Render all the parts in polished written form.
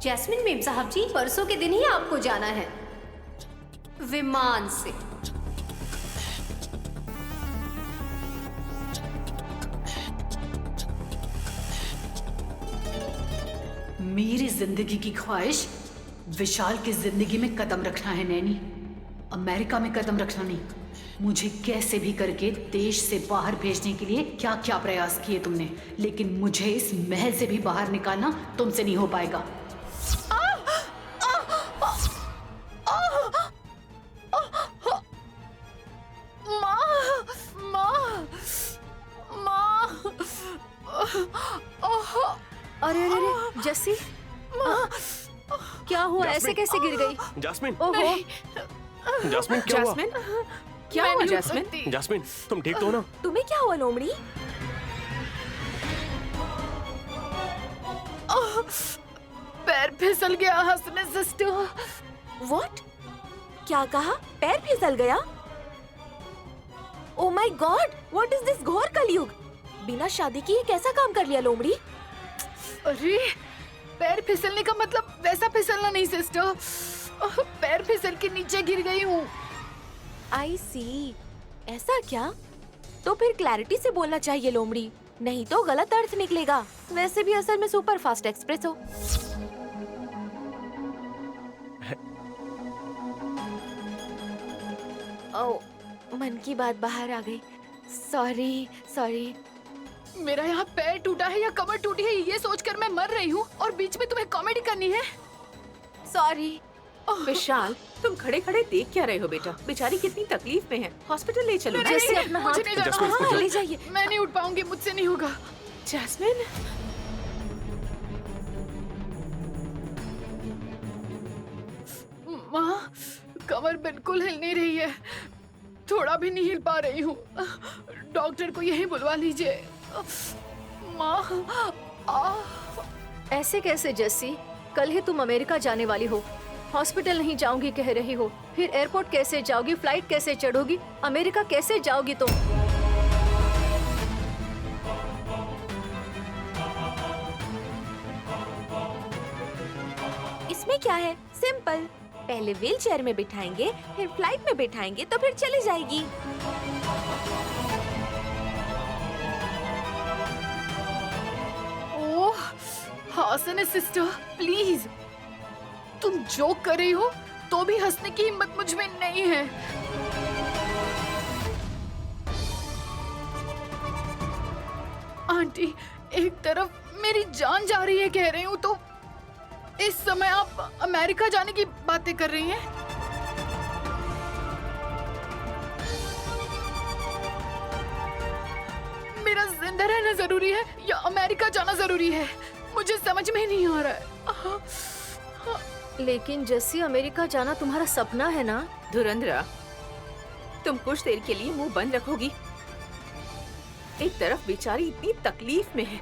Jasmine ma'am साहब जी, परसों के दिन ही आपको जाना है विमान से। मेरी जिंदगी की ख्वाहिश विशाल की जिंदगी में कदम रखना है नैनी, अमेरिका में कदम रखना नहीं। मुझे कैसे भी करके देश से बाहर भेजने के लिए क्या क्या प्रयास किए तुमने, लेकिन मुझे इस महल से भी बाहर निकालना तुमसे नहीं हो पाएगा। अरे अरे अरे जस्सी, क्या हुआ? ऐसे कैसे गिर गई? जैस्मिन, ओहो, जैस्मिन क्या हुआ? जैस्मिन, क्या हुआ जैस्मिन? जैस्मिन तुम ठीक तो हो ना? तुम्हें क्या हुआ लोमड़ी? पैर फिसल गया हंसने सिस्टर। व्हाट? क्या कहा? पैर फिसल गया? Oh my God, what is this घोर कलयुग? बिना शादी के ये कैसा काम कर लिया लोमड़ी? अरे पैर फिसलने का मतलब वैसा फिसलना नहीं सिस्टर, पैर फिसल के नीचे गिर गई हूँ। आई सी, ऐसा क्या? तो फिर क्लैरिटी से बोलना चाहिए लोमड़ी, नहीं तो गलत अर्थ निकलेगा। वैसे भी असल में सुपर फास्ट एक्सप्रेस हो। ओ, मन की बात बाहर आ गई। Sorry sorry. मेरा यहाँ पैर टूटा है या कमर टूटी है ये सोचकर मैं मर रही हूँ और बीच में तुम्हें कॉमेडी करनी है। सॉरी। विशाल, तुम खड़े खड़े देख क्या रहे हो बेटा? बेचारी कितनी तकलीफ में है, हॉस्पिटल ले चलो। जैसे अपना हाथ मुझे नहीं जाना। जैस्मिन, हाँ, ले जाइए। मैं नहीं उठ पाऊंगी, मुझसे नहीं होगा। जैस्मिन, माँ, कमर बिल्कुल हिल नहीं रही है, थोड़ा भी नहीं हिल पा रही हूँ। डॉक्टर को यहीं बुलवा लीजिए। माँ, ऐसे कैसे जस्सी? कल ही तुम अमेरिका जाने वाली हो, हॉस्पिटल नहीं जाऊंगी कह रही हो, फिर एयरपोर्ट कैसे जाओगी? फ्लाइट कैसे चढ़ोगी? अमेरिका कैसे जाओगी तुम? इसमें क्या है? सिंपल, पहले व्हील चेयर में बिठाएंगे, फिर फ्लाइट में बिठाएंगे तो फिर चली जाएगी। ओह, हासन सिस्टर, प्लीज, तुम जोक कर रही हो तो भी हंसने की हिम्मत मुझ में नहीं है। आंटी, एक तरफ मेरी जान जा रही है कह रही हूँ तो इस समय आप अमेरिका जाने की बातें कर रही हैं? मेरा जिंदा रहना जरूरी है या अमेरिका जाना जरूरी है? मुझे समझ में ही नहीं आ रहा है। लेकिन जस्सी, अमेरिका जाना तुम्हारा सपना है ना? धुरंधरा, तुम कुछ देर के लिए मुंह बंद रखोगी? एक तरफ बेचारी इतनी तकलीफ में है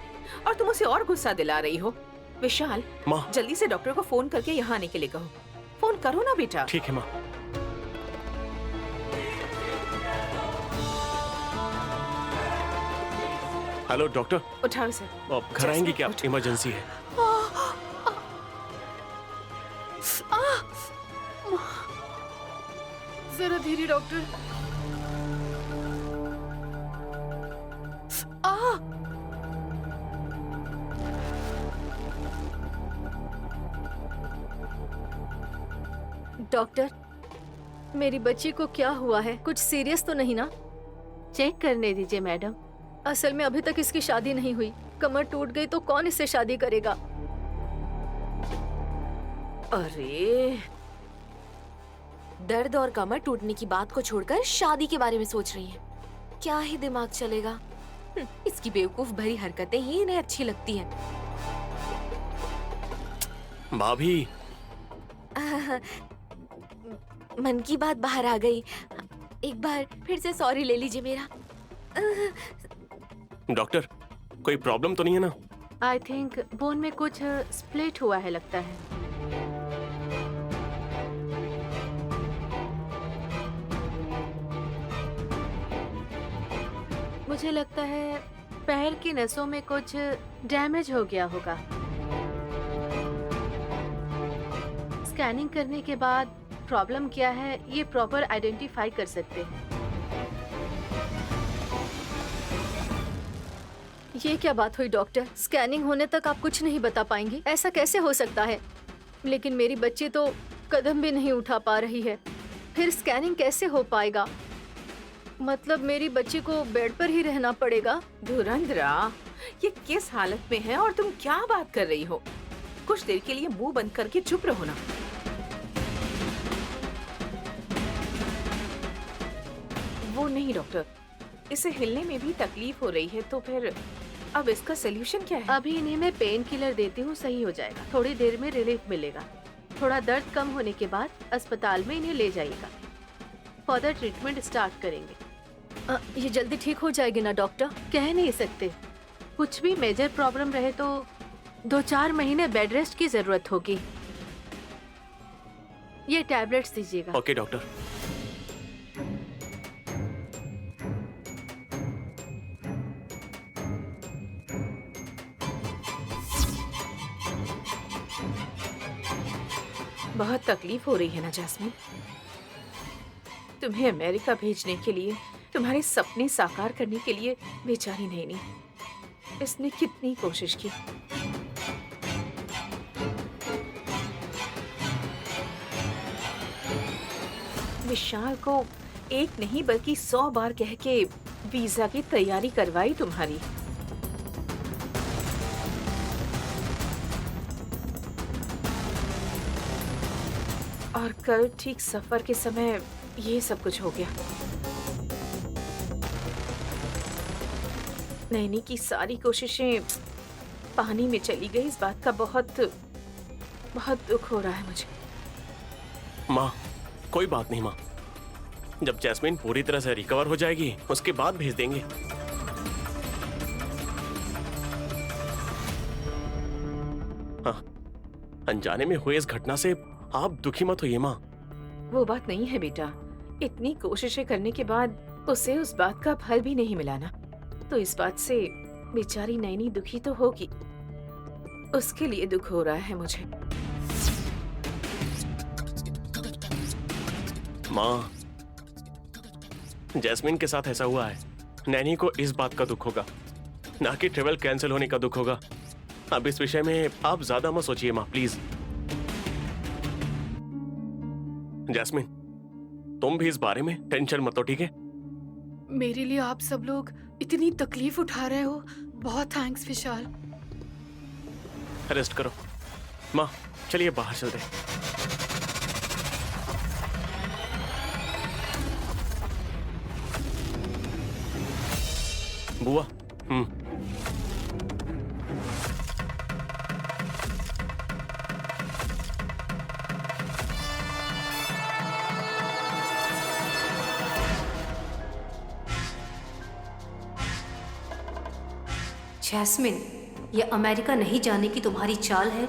और तुम उसे और गुस्सा दिला रही हो। विशाल, माँ, जल्दी से डॉक्टर को फोन करके यहाँ आने के लिए कहो। फोन करो ना बेटा। ठीक है माँ। हेलो डॉक्टर, उठाओ इसे। अब घर आएंगी क्या? इमरजेंसी है। जरा धीरे डॉक्टर। डॉक्टर, मेरी बच्ची को क्या हुआ है? कुछ सीरियस तो नहीं ना? चेक करने दीजिए मैडम। असल में अभी तक इसकी शादी नहीं हुई, कमर टूट गई तो कौन इससे शादी करेगा? अरे, दर्द और कमर टूटने की बात को छोड़कर शादी के बारे में सोच रही है। क्या ही दिमाग चलेगा। इसकी बेवकूफ भरी हरकतें ही इन्हें अच्छी लगती हैं। भाभी, मन की बात बाहर आ गई। एक बार फिर से सॉरी ले लीजिए मेरा। डॉक्टर, कोई प्रॉब्लम तो नहीं है ना? आई थिंक बोन में कुछ स्प्लिट हुआ है लगता है। मुझे लगता है पैर की नसों में कुछ डैमेज हो गया होगा। स्कैनिंग करने के बाद प्रॉब्लम क्या है ये प्रॉपर आइडेंटिफाई कर सकते हैं। ये क्या बात हुई डॉक्टर? स्कैनिंग होने तक आप कुछ नहीं बता पाएंगे? ऐसा कैसे हो सकता है? लेकिन मेरी बच्ची तो कदम भी नहीं उठा पा रही है, फिर स्कैनिंग कैसे हो पाएगा? मतलब मेरी बच्ची को बेड पर ही रहना पड़ेगा? धुरंधरा, ये किस हालत में है और तुम क्या बात कर रही हो? कुछ देर के लिए मुंह बंद करके चुप रहो ना। वो नहीं डॉक्टर, इसे हिलने में भी तकलीफ हो रही है, तो फिर अब इसका सोल्यूशन क्या है? अभी इन्हें मैं पेन किलर देती हूँ, सही हो जाएगा। थोड़ी देर में रिलीफ मिलेगा। थोड़ा दर्द कम होने के बाद अस्पताल में इन्हें ले जाइएगा। फर्दर ट्रीटमेंट स्टार्ट करेंगे। ये जल्दी ठीक हो जाएगी ना डॉक्टर? कह नहीं सकते, कुछ भी मेजर प्रॉब्लम रहे तो 2-4 महीने बेड रेस्ट की जरूरत होगी। ये टैबलेट्स दीजिएगा। Okay doctor. बहुत तकलीफ हो रही है ना जैस्मिन? तुम्हें अमेरिका भेजने के लिए, तुम्हारे सपने साकार करने के लिए बेचारी नैनी, इसने कितनी कोशिश की। विशाल को एक नहीं बल्कि 100 बार कह के वीजा की तैयारी करवाई तुम्हारी। और कल ठीक सफर के समय ये सब कुछ हो गया। नैनी की सारी कोशिशें पानी में चली गई। इस बात का बहुत बहुत दुख हो रहा है मुझे। माँ, कोई बात नहीं माँ, जब जैस्मिन पूरी तरह से रिकवर हो जाएगी उसके बाद भेज देंगे। हाँ, अनजाने में हुए इस घटना से आप दुखी मत होइए माँ। वो बात नहीं है बेटा, इतनी कोशिशें करने के बाद उसे उस बात का फल भी नहीं मिला ना, तो इस बात से बेचारी नैनी दुखी तो होगी। उसके लिए दुख हो रहा है मुझे। माँ, जैस्मिन के साथ ऐसा हुआ है, नैनी को इस बात का दुख होगा, ना कि ट्रेवल कैंसिल होने का दुख होगा। अब इस विषय में आप ज्यादा मत सोचिए माँ, प्लीज। जैस्मिन, तुम भी इस बारे में टेंशन मत लो, ठीक है? मेरे लिए आप सब लोग इतनी तकलीफ उठा रहे हो, बहुत थैंक्स विशाल। रेस्ट करो माँ, चलिए बाहर चलते हैं। बुआ, जैस्मिन, ये अमेरिका नहीं जाने की तुम्हारी चाल है,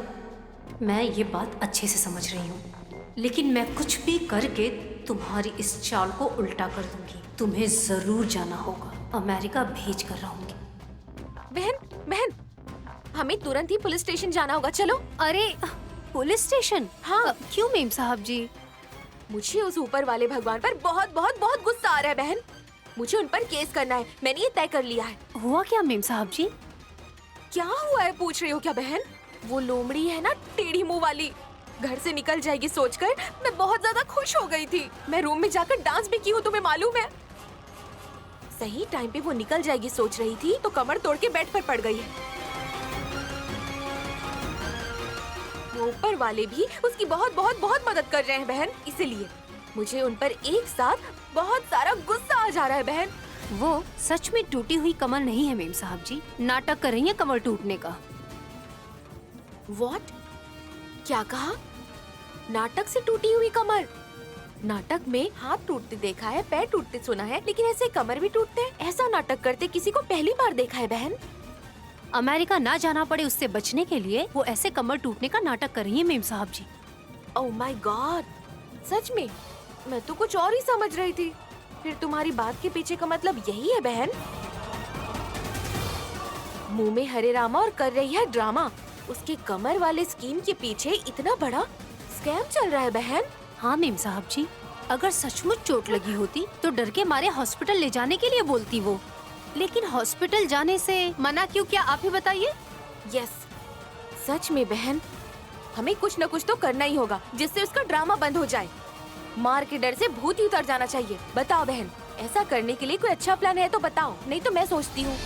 मैं ये बात अच्छे से समझ रही हूँ, लेकिन मैं कुछ भी करके तुम्हारी इस चाल को उल्टा कर दूंगी। तुम्हें जरूर जाना होगा, अमेरिका भेज कर रहूंगी। बहन, हमें तुरंत ही पुलिस स्टेशन जाना होगा, चलो। अरे पुलिस स्टेशन? हाँ। क्यों मेम साहब जी? मुझे उस ऊपर वाले भगवान पर बहुत बहुत बहुत गुस्सा आ रहा है बहन। मुझे उन पर केस करना है, मैंने ये तय कर लिया है। हुआ क्या मेम साहब जी? क्या हुआ है पूछ रही हो क्या बहन? वो लोमड़ी है ना, टेढ़ी मुंह वाली, घर से निकल जाएगी सोचकर मैं बहुत ज्यादा खुश हो गई थी। मैं रूम में जाकर डांस भी की हूँ, तुम्हें मालूम है। सही टाइम पे वो निकल जाएगी सोच रही थी तो कमर तोड़ के बेड पर पड़ गई है। वो ऊपर वाले भी उसकी बहुत बहुत बहुत मदद कर रहे हैं बहन, इसीलिए मुझे उन पर एक साथ बहुत सारा गुस्सा आ जा रहा है बहन। वो सच में टूटी हुई कमर नहीं है मेम साहब जी, नाटक कर रही है कमर टूटने का। What? क्या कहा? नाटक से टूटी हुई कमर? नाटक में हाथ टूटते देखा है, पैर टूटते सुना है, लेकिन ऐसे कमर भी टूटते हैं? ऐसा नाटक करते किसी को पहली बार देखा है बहन। अमेरिका ना जाना पड़े उससे बचने के लिए वो ऐसे कमर टूटने का नाटक कर रही है मेम साहब जी। ओह माय गॉड, सच में? मैं तो कुछ और ही समझ रही थी। फिर तुम्हारी बात के पीछे का मतलब यही है बहन? मुंह में हरे रामा और कर रही है ड्रामा। उसके कमर वाले स्कीम के पीछे इतना बड़ा स्कैम चल रहा है बहन। हाँ मेम साहब जी, अगर सचमुच चोट लगी होती तो डर के मारे हॉस्पिटल ले जाने के लिए बोलती वो, लेकिन हॉस्पिटल जाने से मना क्यों किया आप ही बताइए। यस, सच में बहन, हमें कुछ न कुछ तो करना ही होगा जिससे उसका ड्रामा बंद हो जाए। मार के डर से भूत ही उतर जाना चाहिए। बताओ बहन, ऐसा करने के लिए कोई अच्छा प्लान है तो बताओ, नहीं तो मैं सोचती हूँ।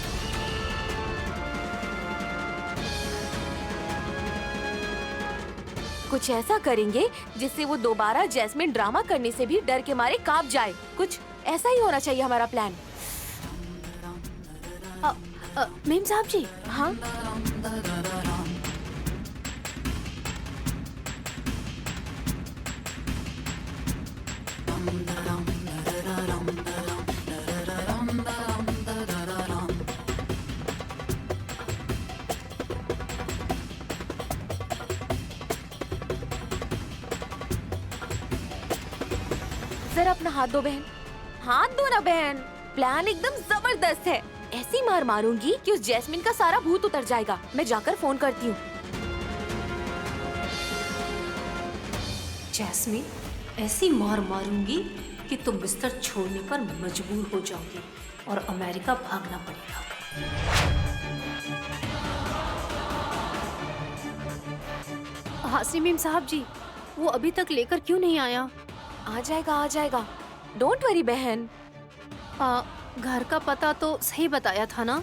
कुछ ऐसा करेंगे जिससे वो दोबारा जैस्मिन ड्रामा करने से भी डर के मारे कांप जाए। कुछ ऐसा ही होना चाहिए हमारा प्लान। मेम साहब जी, हाँ, जरा अपना हाथ दो बहन, हाथ दो ना बहन। प्लान एकदम जबरदस्त है। ऐसी मार मारूंगी कि उस जैस्मिन का सारा भूत उतर जाएगा। मैं जाकर फोन करती हूँ। जैस्मिन, ऐसी मार मारूंगी कि तुम बिस्तर छोड़ने पर मजबूर हो जाओगी और अमेरिका भागना पड़ेगा। हासिनी मेम साहब जी, वो अभी तक लेकर क्यों नहीं आया? आ जाएगा, आ जाएगा, डोंट वरी बहन। घर का पता तो सही बताया था ना?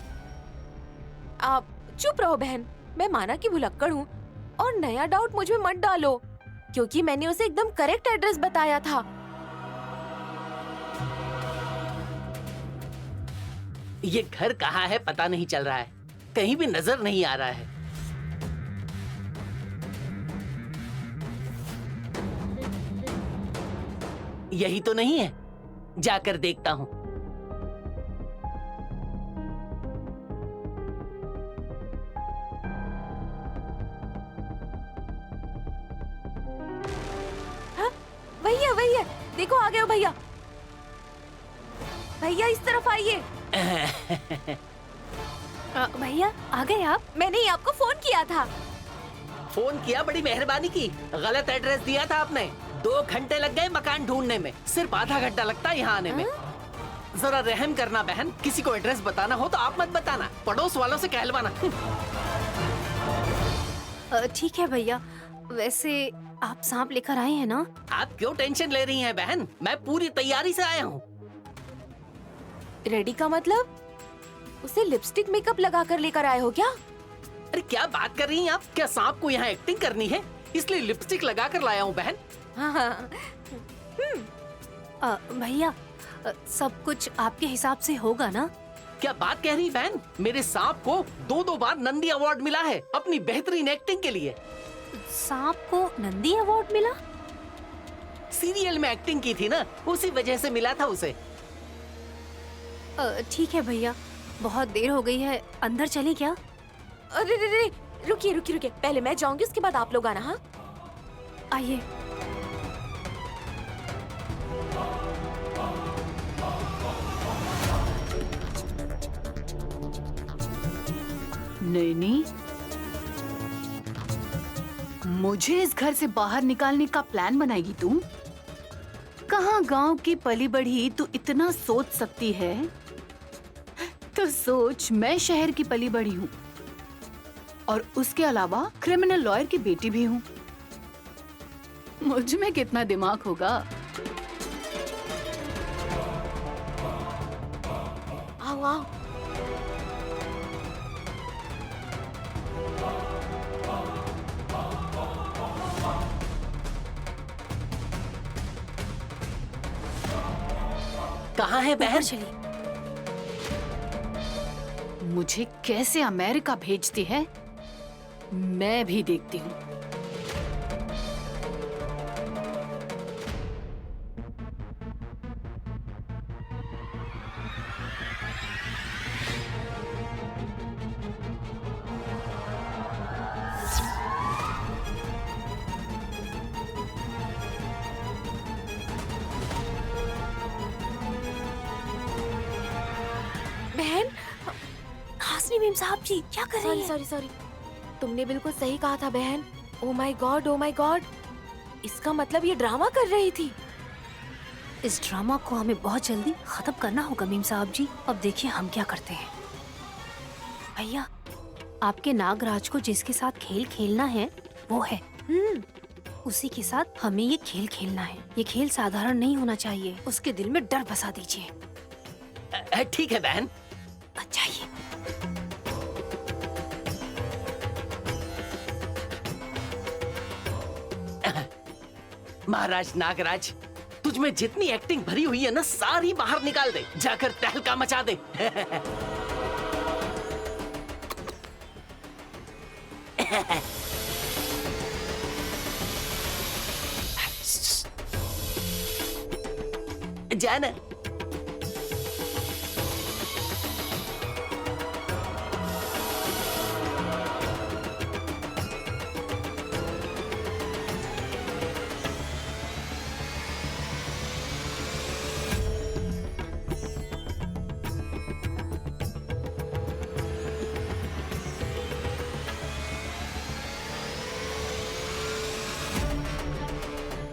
आप चुप रहो बहन। मैं माना कि भुलक्कड़ हूँ और नया डाउट मुझ में मत डालो, क्योंकि मैंने उसे एकदम करेक्ट एड्रेस बताया था। ये घर कहाँ है पता नहीं चल रहा है, कहीं भी नजर नहीं आ रहा है। यही तो नहीं है, जाकर देखता हूँ। हाँ, भैया भैया, देखो आ गए हो भैया। भैया इस तरफ आइए। भैया आ गए आप? मैंने ही आपको फोन किया था। फोन किया, बड़ी मेहरबानी की। गलत एड्रेस दिया था आपने। 2 घंटे लग गए मकान ढूंढने में, सिर्फ आधा घंटा लगता है यहाँ आने में। जरा रहम करना बहन, किसी को एड्रेस बताना हो तो आप मत बताना, पड़ोस वालों से कहलवाना। ठीक है भैया, वैसे आप सांप लेकर आए हैं ना? आप क्यों टेंशन ले रही हैं बहन, मैं पूरी तैयारी से आया हूँ। रेडी का मतलब उसे लिपस्टिक मेकअप लगा कर लेकर आए हो क्या? अरे क्या बात कर रही हैं आप, क्या सांप को यहाँ एक्टिंग करनी है, इसलिए लिपस्टिक लगा कर लाया हूँ बहन। हाँ। भैया, सब कुछ आपके हिसाब से होगा ना? क्या बात कह रही बहन, मेरे सांप को 2 बार नंदी अवार्ड मिला है अपनी बेहतरीन एक्टिंग के लिए। सांप को नंदी अवार्ड मिला? सीरियल में एक्टिंग की थी ना, उसी वजह से मिला था उसे। ठीक है भैया, बहुत देर हो गई है, अंदर चले क्या? अरे रे रे, रुकिए रुकिए रुकिए, पहले मैं जाऊंगी, उसके बाद आप लोग आना। हाँ आइए। नैनी, मुझे इस घर से बाहर निकालने का प्लान बनाएगी तुम? कहाँ गांव की पली बढ़ी तू इतना सोच सकती है? तो सोच, मैं शहर की पली बढ़ी हूँ और उसके अलावा क्रिमिनल लॉयर की बेटी भी हूँ। मुझ में कितना दिमाग होगा। आओ आओ। कहाँ है बहन? चलिए। मुझे कैसे अमेरिका भेजती है, मैं भी देखती हूँ। बहन, हासिनी मेम साहब जी, क्या कर रही सॉरी हैं? सॉरी सॉरी, तुमने बिल्कुल सही कहा था बहन। Oh my God, oh my God, इसका मतलब ये ड्रामा कर रही थी। इस ड्रामा को हमें बहुत जल्दी खत्म करना होगा मीम साहब जी। अब देखिए हम क्या करते हैं। भैया, आपके नागराज को जिसके साथ खेल खेलना है वो है, उसी के साथ हमें ये खेल खेलना है। ये खेल साधारण नहीं होना चाहिए। उसके दिल में डर बसा दीजिए। ठीक है बहन। जाइए। महाराज नागराज, तुझ में जितनी एक्टिंग भरी हुई है ना, सारी बाहर निकाल दे। जाकर तहलका मचा दे। जा ना।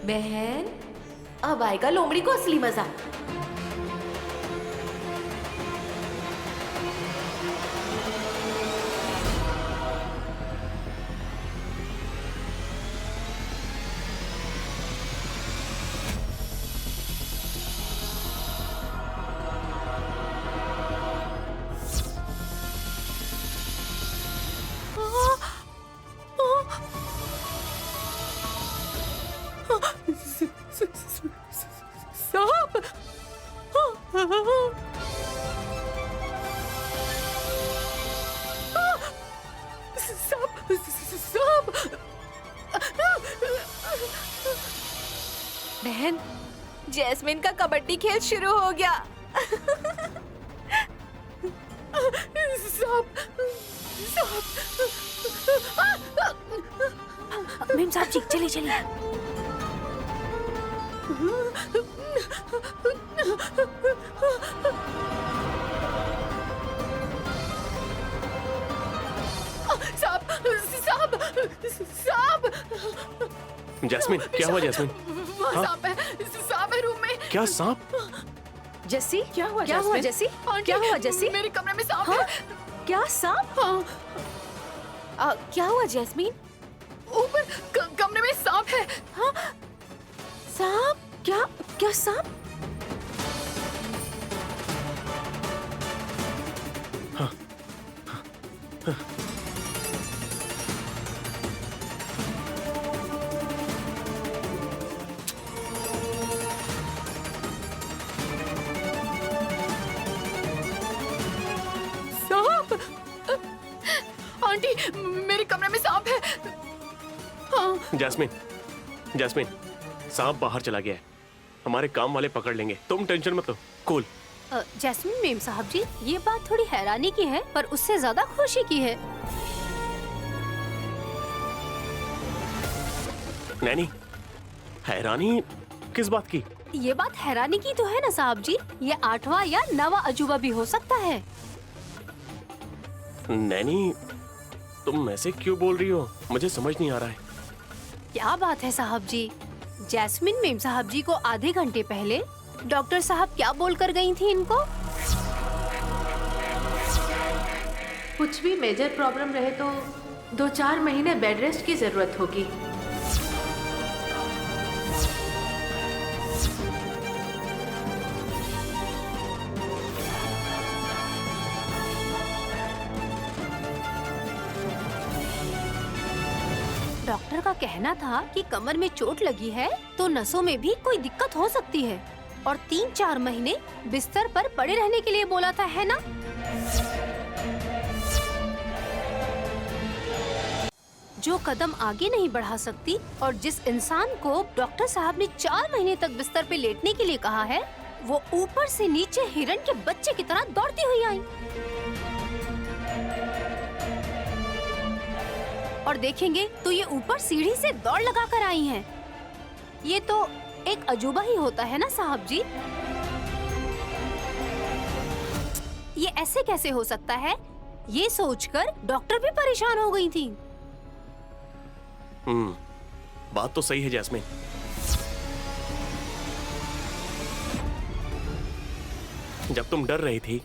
बहन, अब आएगा लोमड़ी को असली मजा। बहन, जैस्मिन का कबड्डी खेल शुरू हो गया। मीम साहब जी चलिए चलिए। साहब। जैस्मिन, क्या हुआ जैस्मिन? वहाँ सांप है रूम में। क्या सांप? जैसी, क्या हुआ क्या हुआ जैसी? क्या हुआ जैसी? मेरे कमरे में सांप हाँ? है। क्या सांप? क्या हुआ जैस्मिन? ऊपर कमरे में सांप है। हाँ? सांप? क्या सांप? आंटी, मेरे कमरे में सांप है। हाँ। जैस्मिन, जैस्मिन, सांप बाहर चला गया है। हमारे काम वाले पकड़ लेंगे, तुम टेंशन मत लो। कूल। जैस्मिन मेम साहब जी, ये बात थोड़ी हैरानी की है पर उससे ज्यादा खुशी की है। नैनी, हैरानी किस बात की? ये बात हैरानी की तो है ना साहब जी। ये 8वां या 9वां अजूबा भी हो सकता है। नैनी, तुम ऐसे क्यों बोल रही हो? मुझे समझ नहीं आ रहा है। क्या बात है साहब जी? जैस्मिन मेम साहब जी को आधे घंटे पहले डॉक्टर साहब क्या बोलकर गई थी इनको? कुछ भी मेजर प्रॉब्लम रहे तो 2-4 महीने बेड रेस्ट की जरूरत होगी। डॉक्टर का कहना था कि कमर में चोट लगी है तो नसों में भी कोई दिक्कत हो सकती है और 3-4 महीने बिस्तर पर पड़े रहने के लिए बोला था, है ना? जो कदम आगे नहीं बढ़ा सकती और जिस इंसान को डॉक्टर साहब ने 4 महीने तक बिस्तर पे लेटने के लिए कहा है, वो ऊपर से नीचे हिरण के बच्चे की तरह दौड़ती हुई आई। और देखेंगे तो ये ऊपर सीढ़ी से दौड़ लगा कर आई हैं। ये तो एक अजूबा ही होता है ना साहब जी? ये ऐसे कैसे हो सकता है? ये सोचकर डॉक्टर भी परेशान हो गई थी। बात तो सही है जैस्मिन। जब तुम डर रही थी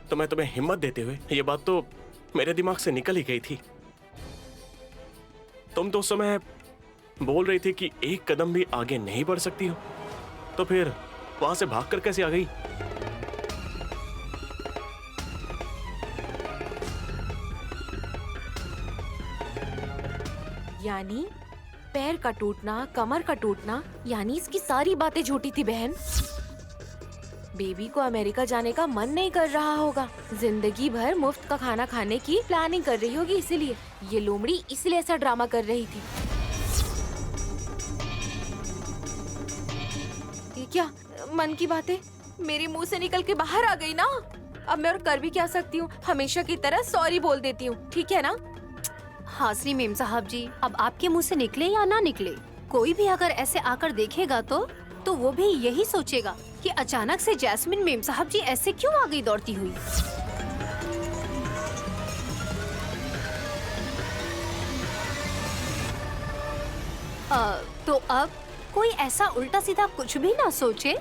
तो मैं तुम्हें हिम्मत देते हुए ये बात तो मेरे दिमाग से निकल ही गई थी। तुम तो उस समय बोल रही थी कि एक कदम भी आगे नहीं बढ़ सकती हो, तो फिर वहां से भागकर कैसे आ गई? यानी पैर का टूटना, कमर का टूटना, यानी इसकी सारी बातें झूठी थी बहन। बेबी को अमेरिका जाने का मन नहीं कर रहा होगा, जिंदगी भर मुफ्त का खाना खाने की प्लानिंग कर रही होगी, इसीलिए ये लोमड़ी इसलिए ऐसा ड्रामा कर रही थी। ये क्या मन की बातें मेरे मुंह से निकल के बाहर आ गई ना। अब मैं और कर भी क्या सकती हूँ, हमेशा की तरह सॉरी बोल देती हूँ, ठीक है ना। हासनी मेम साहब जी, अब आपके मुंह से निकले या ना निकले, कोई भी अगर ऐसे आकर देखेगा तो वो भी यही सोचेगा कि अचानक से जैस्मिन मेम साहब जी ऐसे क्यों आ गई दौड़ती हुई। तो अब कोई ऐसा उल्टा सीधा कुछ भी ना सोचे,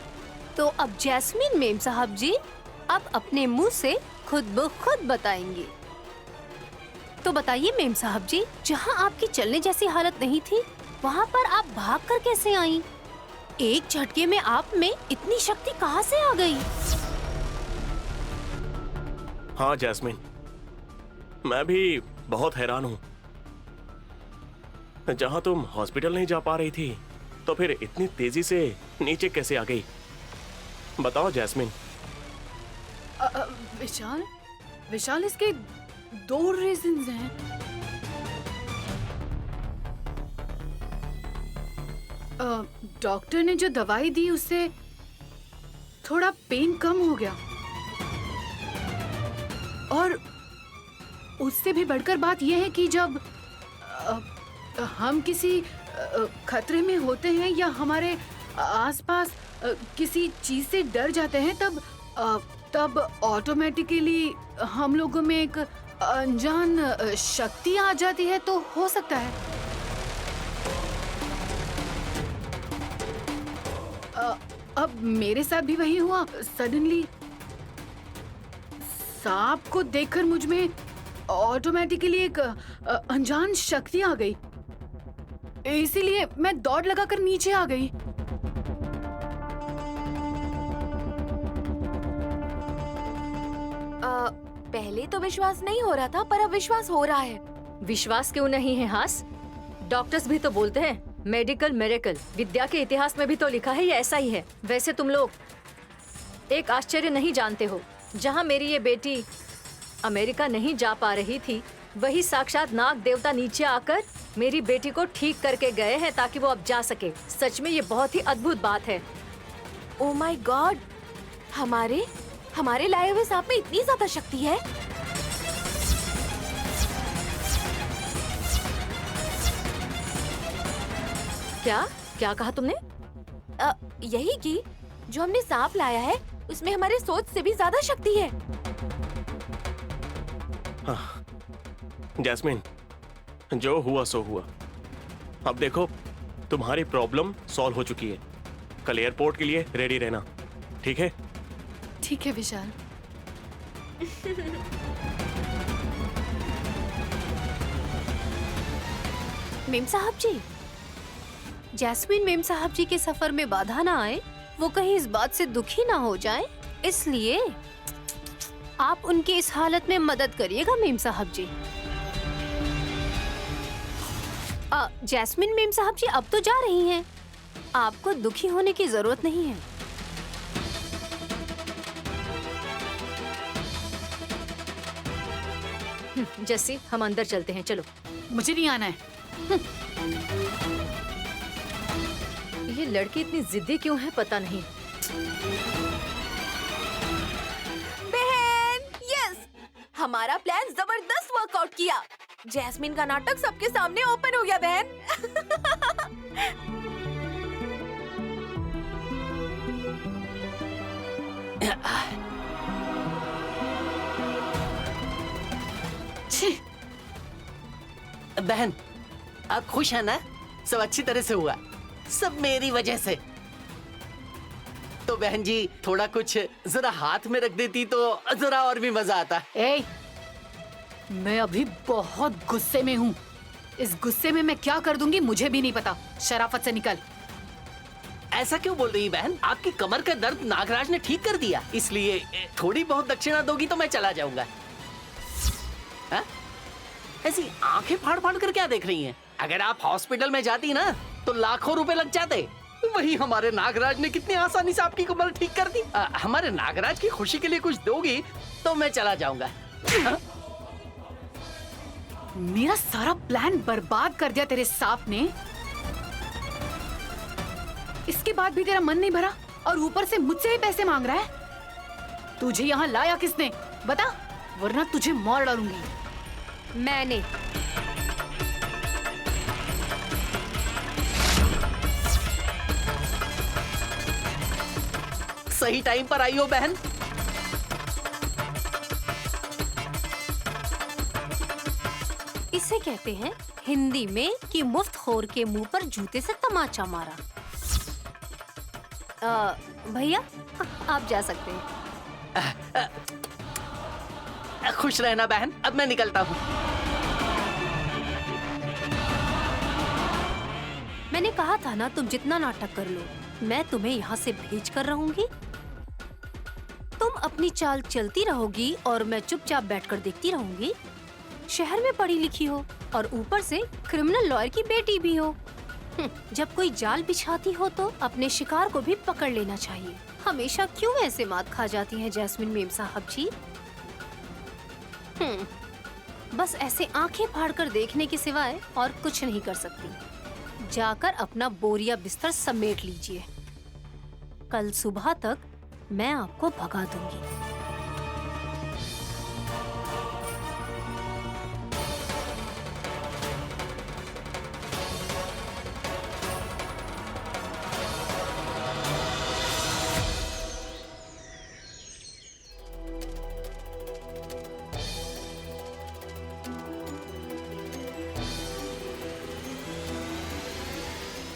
तो अब जैस्मिन मेम साहब जी अब अपने मुंह से खुद ब खुद बताएंगी। तो बताइए मेम साहब जी, जहाँ आपकी चलने जैसी हालत नहीं थी, वहाँ पर आप भाग कर कैसे आई? एक झटके में आप में इतनी शक्ति कहाँ से आ गई? हाँ जैस्मिन, मैं भी बहुत हैरान हूँ। जहाँ तुम हॉस्पिटल नहीं जा पा रही थी, तो फिर इतनी तेजी से नीचे कैसे आ गई? बताओ जैस्मिन। विशाल, विशाल इसके 2 रीजंस हैं। डॉक्टर ने जो दवाई दी उससे थोड़ा पेन कम हो गया, और उससे भी बढ़कर बात यह है कि जब हम किसी खतरे में होते हैं या हमारे आसपास किसी चीज से डर जाते हैं, तब ऑटोमेटिकली हम लोगों में एक अनजान शक्ति आ जाती है। तो हो सकता है अब मेरे साथ भी वही हुआ। सडनली सांप को देखकर मुझ में ऑटोमेटिकली एक अनजान शक्ति आ गई, इसीलिए मैं दौड़ लगाकर नीचे आ गई। पहले तो विश्वास नहीं हो रहा था, पर अब विश्वास हो रहा है। विश्वास क्यों नहीं है हास? डॉक्टर्स भी तो बोलते हैं मेडिकल मिरेकल, विद्या के इतिहास में भी तो लिखा है ये ऐसा ही है। वैसे तुम लोग एक आश्चर्य नहीं जानते हो, जहाँ मेरी ये बेटी अमेरिका नहीं जा पा रही थी, वही साक्षात नाग देवता नीचे आकर मेरी बेटी को ठीक करके गए हैं ताकि वो अब जा सके। सच में ये बहुत ही अद्भुत बात है। ओह माय गॉड, हमारे लाए हुए सांप में इतनी ज्यादा शक्ति है। क्या कहा तुमने? यही कि जो हमने सांप लाया है उसमें हमारे सोच से भी ज्यादा शक्ति है। हाँ, जैस्मिन, जो हुआ सो हुआ। अब देखो, तुम्हारी प्रॉब्लम सॉल्व हो चुकी है। कल एयरपोर्ट के लिए रेडी रहना, ठीक है? ठीक है विशाल। मेम साहब जी, जैस्मिन मेम साहब जी के सफर में बाधा ना आए, वो कहीं इस बात से दुखी ना हो जाए, इसलिए आप उनकी इस हालत में मदद करिएगा मेम साहब जी। जैस्मिन मेम साहब जी अब तो जा रही हैं, आपको दुखी होने की जरूरत नहीं है। जैसी, हम अंदर चलते हैं, चलो। मुझे नहीं आना है। ये लड़की इतनी जिद्दी क्यों है पता नहीं। बहन, यस, हमारा प्लान जबरदस्त वर्कआउट किया। जैस्मिन का नाटक सबके सामने ओपन हो गया बहन। बहन, आप खुश हैं ना? सब अच्छी तरह से हुआ, सब मेरी वजह से। तो बहन जी थोड़ा कुछ जरा हाथ में रख देती तो जरा और भी मजा आता। ए, मैं अभी बहुत गुस्से में हूँ। इस गुस्से में मैं क्या कर दूंगी मुझे भी नहीं पता। शराफत से निकल। ऐसा क्यों बोल रही बहन? आपकी कमर का दर्द नागराज ने ठीक कर दिया, इसलिए थोड़ी बहुत दक्षिणा दोगी तो मैं चला जाऊंगा। हा? ऐसी आंखें फाड़ फाड़ कर क्या देख रही हैं? अगर आप हॉस्पिटल में जाती ना तो लाखों रुपए लग जाते। वही हमारे नागराज ने कितनी आसानी से आपकी कमर ठीक कर दी। हमारे नागराज की खुशी के लिए कुछ दोगी तो मैं चला जाऊंगा। मेरा सारा प्लान बर्बाद कर दिया तेरे सांप ने। इसके बाद भी तेरा मन नहीं भरा और ऊपर से मुझसे ही पैसे मांग रहा है। तुझे यहाँ लाया किसने बता, वरना तुझे मार डालूंगी। मैंने। सही टाइम पर आई हो बहन। इसे कहते हैं हिंदी में कि मुफ्तखोर के मुंह पर जूते से तमाचा मारा। भैया आप जा सकते हैं। खुश रहना बहन, अब मैं निकलता हूँ। मैंने कहा था ना, तुम जितना नाटक कर लो मैं तुम्हें यहाँ से भेज कर रहूंगी। तुम अपनी चाल चलती रहोगी और मैं चुपचाप बैठकर देखती रहूंगी। शहर में पढ़ी लिखी हो और ऊपर से क्रिमिनल लॉयर की बेटी भी हो। जब कोई जाल बिछाती हो तो अपने शिकार को भी पकड़ लेना चाहिए। हमेशा क्यों ऐसे मात खा जाती हैं जैस्मिन मेम साहब जी? बस ऐसे आंखें फाड़कर देखने के सिवाय और कुछ नहीं कर सकती। जाकर अपना बोरिया बिस्तर समेट लीजिए। कल सुबह तक मैं आपको भगा दूंगी।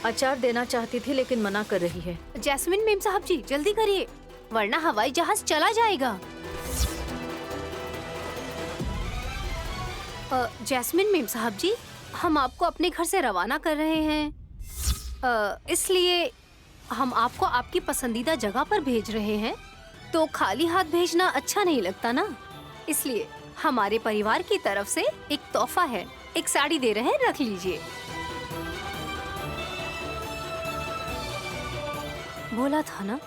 अचार देना चाहती थी लेकिन मना कर रही है। जैस्मिन मेम साहब जी जल्दी करिए वरना हवाई जहाज चला जाएगा। जैस्मिन मेम साहब जी, हम आपको अपने घर से रवाना कर रहे हैं, इसलिए हम आपको आपकी पसंदीदा जगह पर भेज रहे हैं। तो खाली हाथ भेजना अच्छा नहीं लगता ना, इसलिए हमारे परिवार की तरफ से एक तोहफा है। एक साड़ी दे रहे हैं, रख लीजिए। बोला था ना,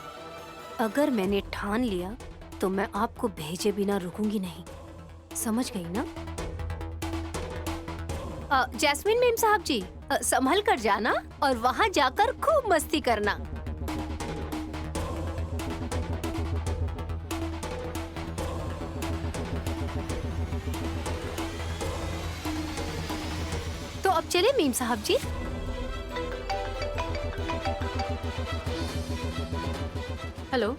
अगर मैंने ठान लिया तो मैं आपको भेजे बिना रुकूंगी नहीं। समझ गई ना? जैस्मिन मेम साहब जी, संभल कर जाना और वहाँ जाकर खूब मस्ती करना। तो अब चले मेम साहब जी। हेलो,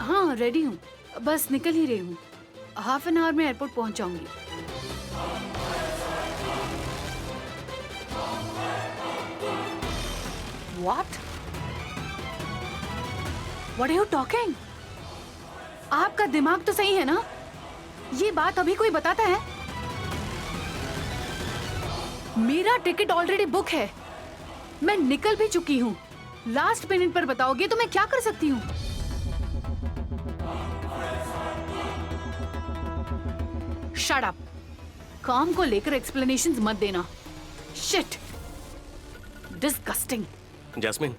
हाँ रेडी हूँ, बस निकल ही रही हूँ। हाफ एन आवर में एयरपोर्ट पहुँच जाऊंगी। What? What are you talking? आपका दिमाग तो सही है ना? ये बात अभी कोई बताता है? मेरा टिकट ऑलरेडी बुक है। मैं निकल भी चुकी हूँ। लास्ट मिनट पर बताओगे तो मैं क्या कर सकती हूँ? Shut up. काम को लेकर एक्सप्लेनेशंस मत देना। Shit, disgusting. जैस्मिन,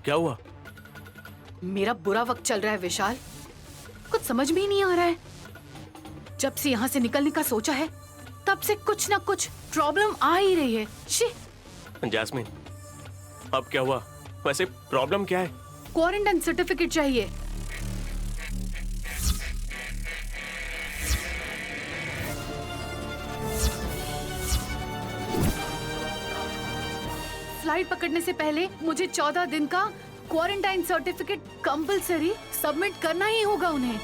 क्या हुआ? मेरा बुरा वक्त चल रहा है विशाल, कुछ समझ में ही नहीं आ रहा है। जब से यहाँ से निकलने का सोचा है तब से कुछ ना कुछ प्रॉब्लम आ ही रही है। शी। जैस्मिन, अब क्या हुआ? वैसे प्रॉब्लम क्या है? क्वारंटाइन सर्टिफिकेट चाहिए। फ्लाइट पकड़ने से पहले मुझे 14 दिन का क्वारंटाइन सर्टिफिकेट कंपलसरी सबमिट करना ही होगा उन्हें।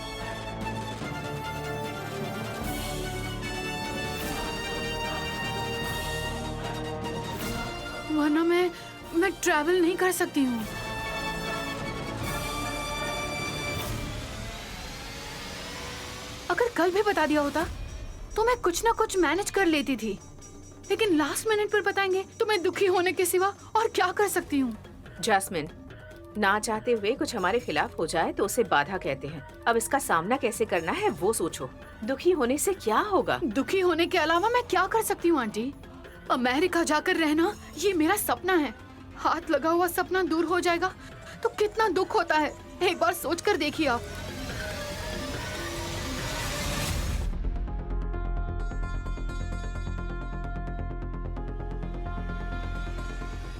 वरना मैं ट्रैवल नहीं कर सकती हूँ। अगर कल भी बता दिया होता तो मैं कुछ ना कुछ मैनेज कर लेती थी, लेकिन लास्ट मिनट पर बताएंगे तो मैं दुखी होने के सिवा और क्या कर सकती हूँ। जैस्मिन, ना चाहते हुए कुछ हमारे खिलाफ हो जाए तो उसे बाधा कहते हैं। अब इसका सामना कैसे करना है वो सोचो। दुखी होने से क्या होगा? दुखी होने के अलावा मैं क्या कर सकती हूँ आंटी? अमेरिका जाकर रहना ये मेरा सपना है। हाथ लगा हुआ सपना दूर हो जाएगा तो कितना दुख होता है, एक बार सोच कर देखिए आप।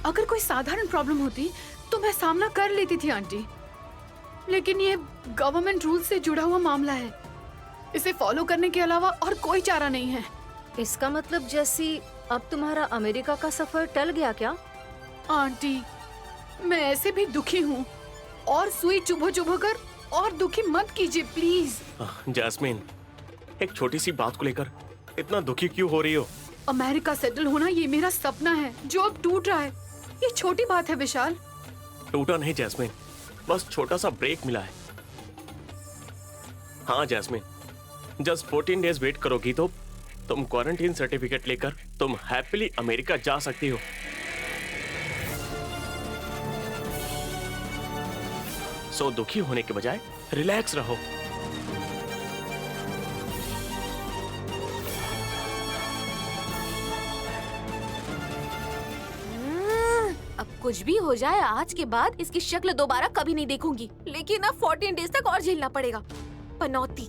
अगर कोई साधारण प्रॉब्लम होती तो मैं सामना कर लेती थी आंटी, लेकिन ये गवर्नमेंट रूल से जुड़ा हुआ मामला है। इसे फॉलो करने के अलावा और कोई चारा नहीं है। इसका मतलब जैसी अब तुम्हारा अमेरिका का सफर टल गया क्या? आंटी, मैं ऐसे भी दुखी हूँ और सुई चुभो चुभो कर और दुखी मत कीजिए प्लीज। जैस्मिन, एक छोटी सी बात को लेकर इतना दुखी क्यों हो रही हो? अमेरिका सेटल होना ये मेरा सपना है जो अब टूट रहा है। ये छोटी बात है विशाल। टूटा नहीं जैस्मिन, बस छोटा सा ब्रेक मिला है। हाँ जैस्मिन, जस्ट 14 डेज वेट करोगी तो तुम क्वारंटीन सर्टिफिकेट लेकर तुम हैप्पीली अमेरिका जा सकती हो। सो दुखी होने के बजाय रिलैक्स रहो। अब कुछ भी हो जाए, आज के बाद इसकी शक्ल दोबारा कभी नहीं देखूंगी। लेकिन अब 14 डेज तक और झेलना पड़ेगा। पनौती।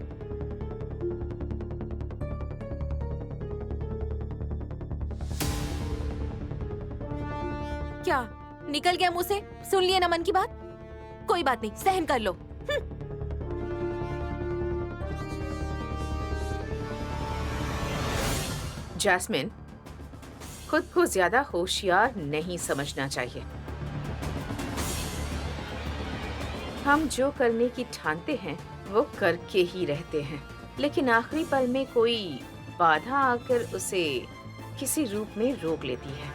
क्या निकल गया मुंह से? सुन लिए ना मन की बात? कोई बात नहीं, सहन कर लो। जैस्मिन, खुद को ज्यादा होशियार नहीं समझना चाहिए। हम जो करने की ठानते हैं वो करके ही रहते हैं, लेकिन आखिरी पल में कोई बाधा आकर उसे किसी रूप में रोक लेती है।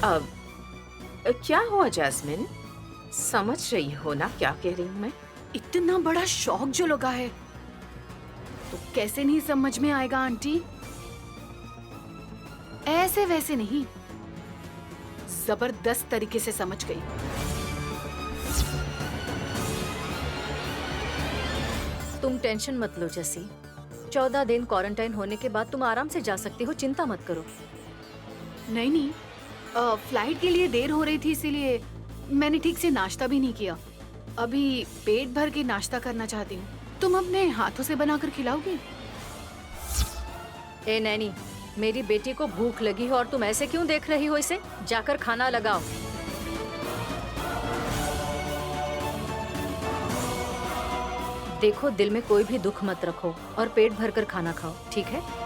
अब क्या हुआ जैस्मिन? समझ रही हो ना क्या कह रही हूँ मैं? इतना बड़ा शौक जो लगा है तो कैसे नहीं समझ में आएगा आंटी? ऐसे वैसे नहीं, जबरदस्त तरीके से समझ गई। तुम टेंशन मत लो जैसी। 14 दिन क्वारंटाइन होने के बाद तुम आराम से जा सकती हो, चिंता मत करो। नहीं, फ्लाइट के लिए देर हो रही थी, इसीलिए मैंने ठीक से नाश्ता भी नहीं किया। अभी पेट भर के नाश्ता करना चाहती हूँ। तुम अपने हाथों से बनाकर खिलाओगी? ए नैनी, मेरी बेटी को भूख लगी है और तुम ऐसे क्यों देख रही हो इसे? जाकर खाना लगाओ। देखो, दिल में कोई भी दुख मत रखो और पेट भरकर खाना खाओ, ठीक है?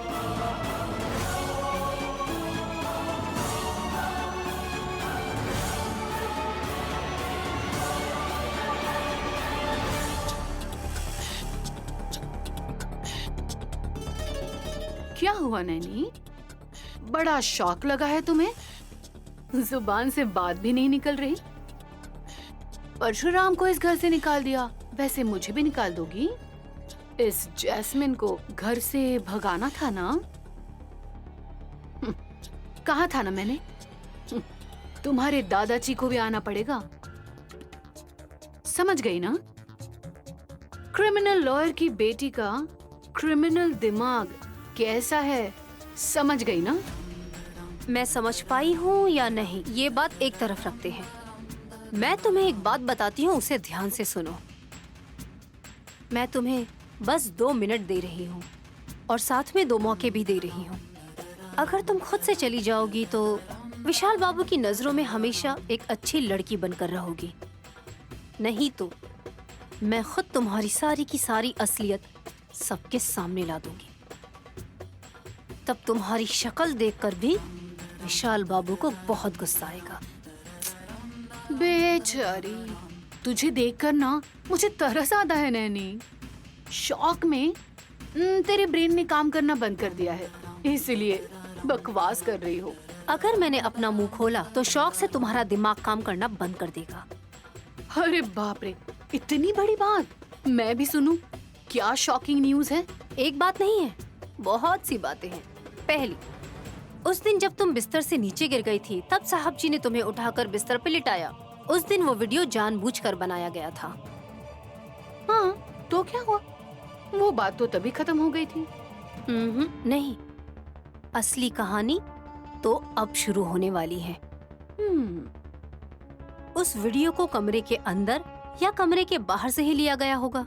क्या हुआ नैनी? बड़ा शौक लगा है तुम्हें? जुबान से बात भी नहीं निकल रही। परशुराम को इस घर से निकाल दिया, वैसे मुझे भी निकाल दोगी? इस जैस्मिन को घर से भगाना था ना? कहा था ना मैंने? तुम्हारे दादाजी को भी आना पड़ेगा। समझ गई ना? क्रिमिनल लॉयर की बेटी का क्रिमिनल दिमाग कैसा है, समझ गई ना? मैं समझ पाई हूँ या नहीं, ये बात एक तरफ रखते हैं। मैं तुम्हें एक बात बताती हूँ, उसे ध्यान से सुनो। मैं तुम्हें बस 2 मिनट दे रही हूँ और साथ में 2 मौके भी दे रही हूँ। अगर तुम खुद से चली जाओगी तो विशाल बाबू की नजरों में हमेशा एक अच्छी लड़की बनकर रहोगी, नहीं तो मैं खुद तुम्हारी सारी की सारी असलियत सबके सामने ला दूंगी। तब तुम्हारी शक्ल देखकर भी विशाल बाबू को बहुत गुस्सा आएगा। बेचारी, तुझे देखकर ना मुझे तरस आता है नैनी। शौक में तेरे ब्रेन ने काम करना बंद कर दिया है, इसलिए बकवास कर रही हो। अगर मैंने अपना मुंह खोला तो शौक से तुम्हारा दिमाग काम करना बंद कर देगा। अरे बाप रे, इतनी बड़ी बात, मैं भी सुनूं? क्या शॉकिंग न्यूज़ है? एक बात नहीं है, बहुत सी बातें हैं। पहली, उस दिन जब तुम बिस्तर से नीचे गिर गई थी तब साहब जी ने तुम्हें उठाकर बिस्तर पे लिटाया। उस दिन वो वीडियो जानबूझकर बनाया गया था। हाँ, तो क्या हुआ? वो बात तो तभी खत्म हो गई थी। नहीं, असली कहानी तो अब शुरू होने वाली है। उस वीडियो को कमरे के अंदर या कमरे के बाहर से ही लिया गया होगा।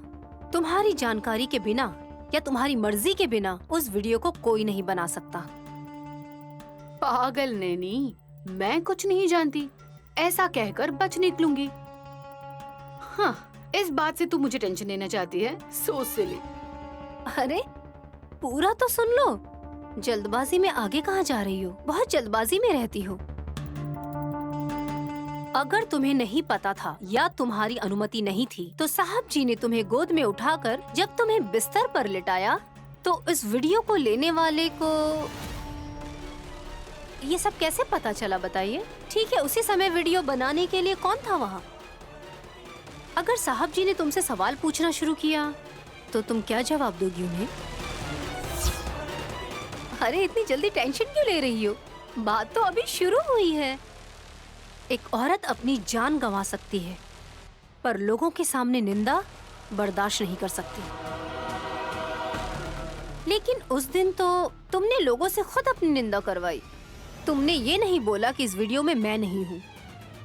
तुम्हारी जानकारी के बिना या तुम्हारी मर्जी के बिना उस वीडियो को कोई नहीं बना सकता। पागल नैनी, मैं कुछ नहीं जानती, ऐसा कहकर बच निकलूंगी। हाँ, इस बात से तू मुझे टेंशन लेना चाहती है? सो सिली। अरे पूरा तो सुन लो, जल्दबाजी में आगे कहाँ जा रही हो? बहुत जल्दबाजी में रहती हो। अगर तुम्हें नहीं पता था या तुम्हारी अनुमति नहीं थी तो साहब जी ने तुम्हें गोद में उठाकर जब तुम्हें बिस्तर पर लिटाया तो इस वीडियो को लेने वाले को ये सब कैसे पता चला बताइए? ठीक है, उसी समय वीडियो बनाने के लिए कौन था वहाँ? अगर साहब जी ने तुमसे सवाल पूछना शुरू किया तो तुम क्या जवाब दोगी उन्हें? अरे इतनी जल्दी टेंशन क्यों ले रही हो? बात तो अभी शुरू हुई है। एक औरत अपनी जान गंवा सकती है पर लोगों के सामने निंदा बर्दाश्त नहीं कर सकती। लेकिन उस दिन तो तुमने लोगों से खुद अपनी निंदा करवाई। तुमने ये नहीं बोला कि इस वीडियो में मैं नहीं हूँ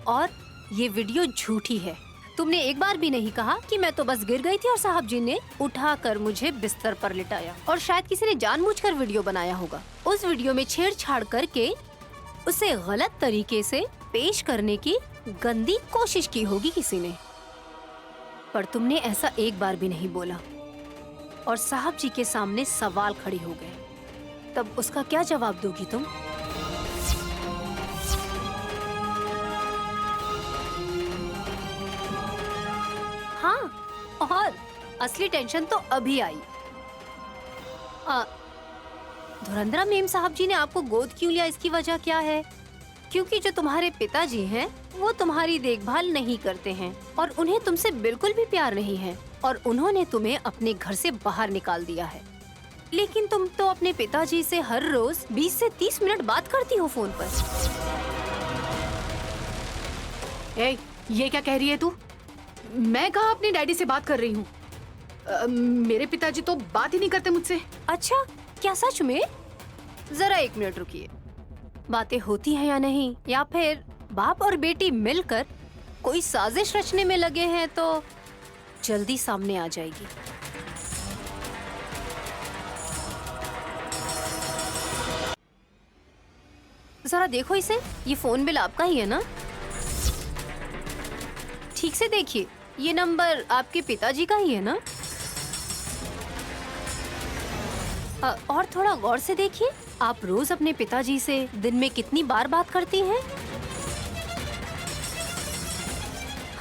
और ये वीडियो झूठी है। तुमने एक बार भी नहीं कहा कि मैं तो बस गिर गई थी और साहब जी ने उठाकर मुझे बिस्तर पर लिटाया और शायद किसी ने जानबूझकर वीडियो बनाया होगा। उस वीडियो में छेड़छाड़ करके उसे गलत तरीके से पेश करने की गंदी कोशिश की होगी किसी ने, पर तुमने ऐसा एक बार भी नहीं बोला और साहब जी के सामने सवाल खड़े हो गए। तब उसका क्या जवाब दोगी तुम? हाँ, और असली टेंशन तो अभी आई। धुरंधरा मेम साहब जी ने आपको गोद क्यों लिया, इसकी वजह क्या है? क्योंकि जो तुम्हारे पिताजी हैं वो तुम्हारी देखभाल नहीं करते हैं और उन्हें तुमसे बिल्कुल भी प्यार नहीं है और उन्होंने तुम्हें अपने घर से बाहर निकाल दिया है। लेकिन तुम तो अपने पिताजी से हर रोज 20 से 30 मिनट बात करती हो फोन पर। ये क्या कह रही है तू? मैं कहाँ अपने डैडी से बात कर रही हूँ? मेरे पिताजी तो बात ही नहीं करते मुझसे। अच्छा, क्या सच में? जरा एक मिनट रुकिए। बातें होती हैं या नहीं, या फिर बाप और बेटी मिलकर कोई साजिश रचने में लगे हैं तो जल्दी सामने आ जाएगी। जरा देखो इसे, ये फोन बिल आपका ही है ना? ठीक से देखिए, ये नंबर आपके पिताजी का ही है ना? और थोड़ा गौर से देखिए, आप रोज अपने पिताजी से दिन में कितनी बार बात करती हैं?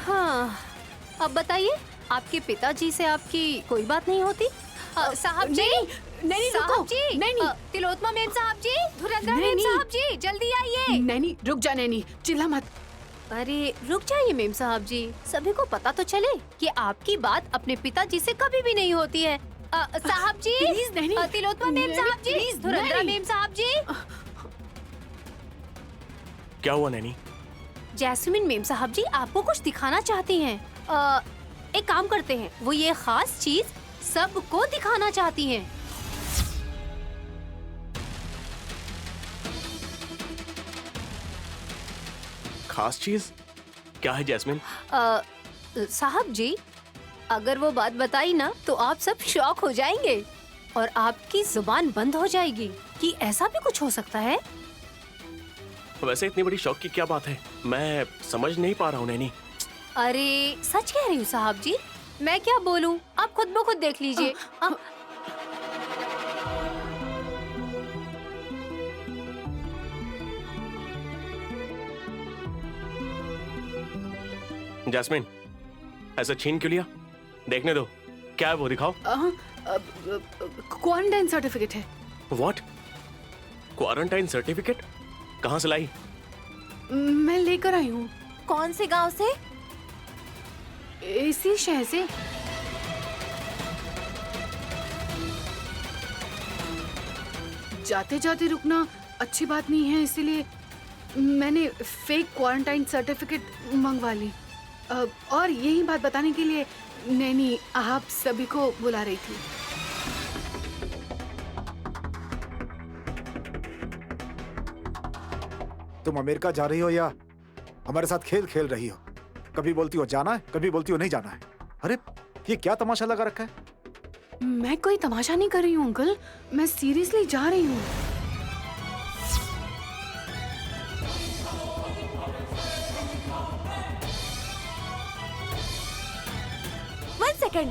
हाँ, अब बताइए, आपके पिताजी से आपकी कोई बात नहीं होती? साहब जी, नैनी साहब जी, नैनी, तिलोत्तमा मेम साहब जी, धुरंधर मेम साहब जी, जल्दी आइए। नैनी रुक जा, नैनी चिल्ला मत। अरे रुक जाइए मेम साहब जी, सभी को पता तो चले कि आपकी बात अपने पिताजी से कभी भी नहीं होती है। साहब जी, प्लीज नैनी, तिलोत्तमा मेम साहब जी, धुरंधरा मेम साहब जी। क्या हुआ नैनी? जैस्मिन मेम साहब जी आपको कुछ दिखाना चाहती हैं। एक काम करते हैं, वो ये खास चीज सबको दिखाना चाहती हैं। खास चीज क्या है जैस्मिन? साहब जी, अगर वो बात बताई ना तो आप सब शॉक हो जाएंगे और आपकी जुबान बंद हो जाएगी कि ऐसा भी कुछ हो सकता है। वैसे इतनी बड़ी शौक की क्या बात है? मैं समझ नहीं पा रहा हूँ नैनी। अरे सच कह रही हूँ साहब जी, मैं क्या बोलूँ, आप खुद ब खुद देख लीजिए। जैस्मिन, ऐसा छीन क्यों लिया? देखने दो, क्या है वो दिखाओ। क्वारंटाइन सर्टिफिकेट है। व्हाट? क्वारंटाइन सर्टिफिकेट कहाँ से लाई? मैं लेकर आई हूँ कौन से गांव से? इसी शहर से। जाते जाते रुकना अच्छी बात नहीं है, इसीलिए मैंने फेक क्वारंटाइन सर्टिफिकेट मंगवा ली। और यही बात बताने के लिए नैनी आप सभी को बुला रही थी। तुम अमेरिका जा रही हो या हमारे साथ खेल खेल रही हो? कभी बोलती हो जाना है, कभी बोलती हो नहीं जाना है। अरे ये क्या तमाशा लगा रखा है? मैं कोई तमाशा नहीं कर रही हूँ अंकल, मैं सीरियसली जा रही हूँ। One second.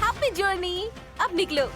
Happy journey. अब निकलो।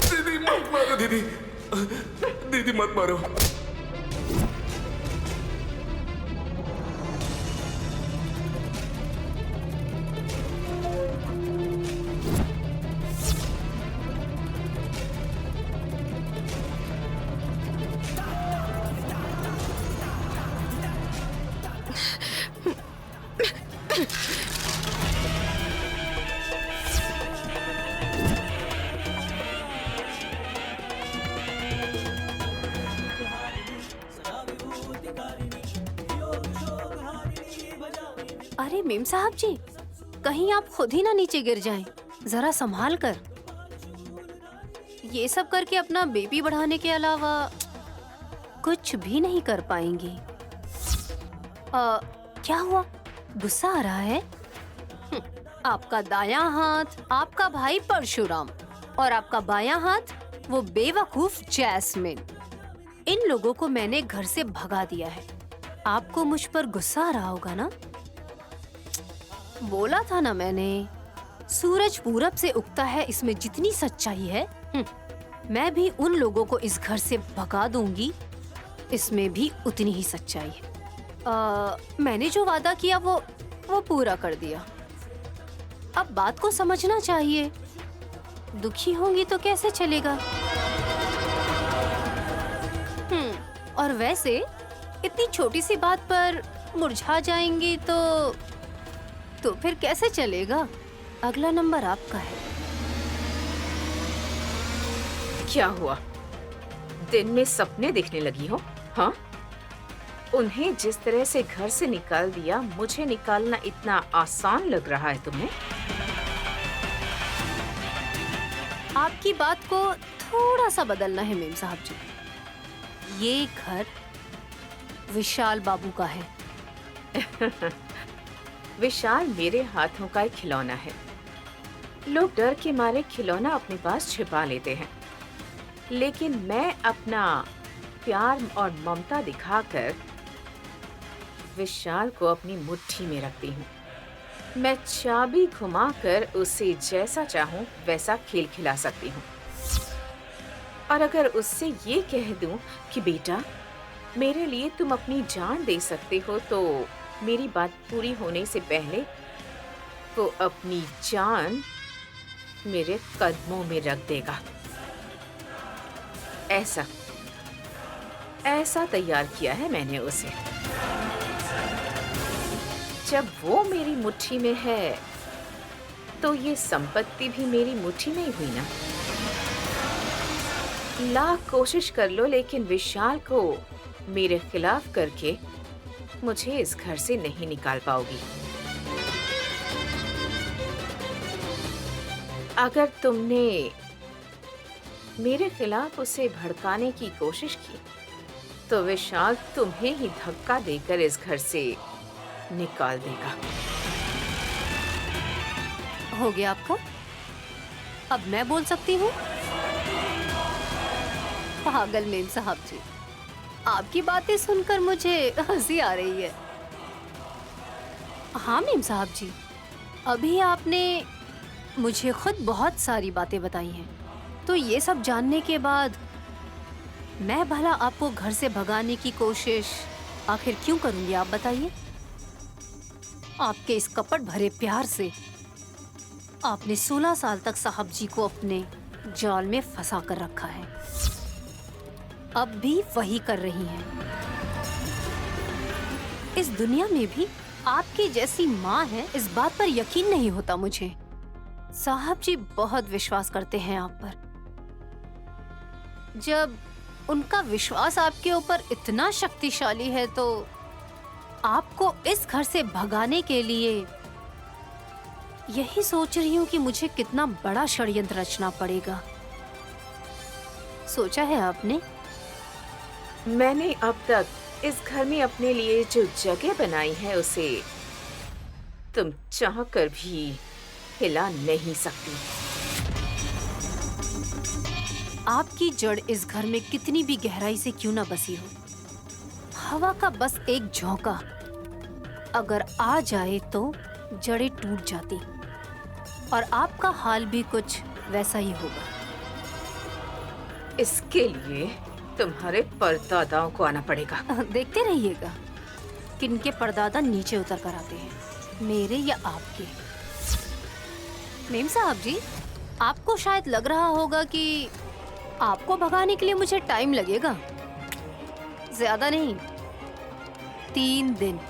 दीदी मत मारो, दीदी दीदी मत मारो। अरे मेम साहब जी, कहीं आप खुद ही ना नीचे गिर जाएं। जरा संभाल कर। ये सब करके अपना बेबी बढ़ाने के अलावा कुछ भी नहीं कर पाएंगी। क्या हुआ? गुस्सा आ रहा है? आपका दायां हाथ आपका भाई परशुराम और आपका बायां हाथ वो बेवकूफ जैस्मिन। इन लोगों को मैंने घर से भगा दिया है। आपको मुझ पर गुस्सा आ रहा होगा ना? बोला था ना मैंने, सूरज पूरब से उगता है, इसमें जितनी सच्चाई है मैं भी उन लोगों को इस घर से भगा दूंगी, इसमें भी उतनी ही सच्चाई है। मैंने जो वादा किया वो पूरा कर दिया। अब बात को समझना चाहिए। दुखी होंगी तो कैसे चलेगा? और वैसे इतनी छोटी सी बात पर मुरझा जाएंगी तो फिर कैसे चलेगा? अगला नंबर आपका है। क्या हुआ? दिन में सपने देखने लगी हो? हाँ? उन्हें जिस तरह से घर से निकाल दिया, मुझे निकालना इतना आसान लग रहा है तुम्हें? आपकी बात को थोड़ा सा बदलना है मेम साहब जी। ये घर विशाल बाबू का है। विशाल मेरे हाथों का एक खिलौना है। लोग डर के मारे खिलौना अपने पास छिपा लेते हैं, लेकिन मैं अपना प्यार और ममता दिखाकर विशाल को अपनी मुट्ठी में रखती हूँ। मैं चाबी घुमाकर उसे जैसा चाहूँ वैसा खेल खिला सकती हूँ। और अगर उससे ये कह दूं कि बेटा मेरे लिए तुम अपनी जान दे सकते हो, तो मेरी बात पूरी होने से पहले वो अपनी जान मेरे कदमों में रख देगा। ऐसा तैयार किया है मैंने उसे। जब वो मेरी मुट्ठी में है तो ये संपत्ति भी मेरी मुट्ठी में ही हुई ना। लाख कोशिश कर लो, लेकिन विशाल को मेरे खिलाफ करके मुझे इस घर से नहीं निकाल पाओगी। अगर तुमने मेरे खिलाफ उसे भड़काने की कोशिश की तो विशाल तुम्हें ही धक्का देकर इस घर से निकाल देगा। हो गया आपका? अब मैं बोल सकती हूँ? पागल मेम साहब जी, आपकी बातें सुनकर मुझे हंसी आ रही है। हाँ मेम साहब जी, अभी आपने मुझे खुद बहुत सारी बातें बताई हैं, तो ये सब जानने के बाद मैं भला आपको घर से भगाने की कोशिश आखिर क्यों करूंगी, आप बताइए। आपके इस कपट भरे प्यार से आपने 16 साल तक साहब जी को अपने जाल में फंसा कर रखा है, अब भी वही कर रही हैं। इस दुनिया में भी आपकी जैसी माँ है, इस बात पर यकीन नहीं होता मुझे। साहब जी बहुत विश्वास करते हैं आप पर। जब उनका विश्वास आपके ऊपर इतना शक्तिशाली है तो आपको इस घर से भगाने के लिए यही सोच रही हूँ कि मुझे कितना बड़ा षड्यंत्र रचना पड़ेगा। सोचा है आपने? मैंने अब तक इस घर में अपने लिए जो जगह बनाई है उसे तुम चाहकर भी हिला नहीं सकती। आपकी जड़ इस घर में कितनी भी गहराई से क्यों ना बसी हो, हवा का बस एक झोंका अगर आ जाए तो जड़ें टूट जाती, और आपका हाल भी कुछ वैसा ही होगा। इसके लिए तुम्हारे परदादाओं को आना पड़ेगा। देखते रहिएगा किनके परदादा नीचे उतर कर आते हैं, मेरे या आपके। मेम साहब जी, आपको शायद लग रहा होगा कि आपको भगाने के लिए मुझे टाइम लगेगा। ज्यादा नहीं, 3 दिन,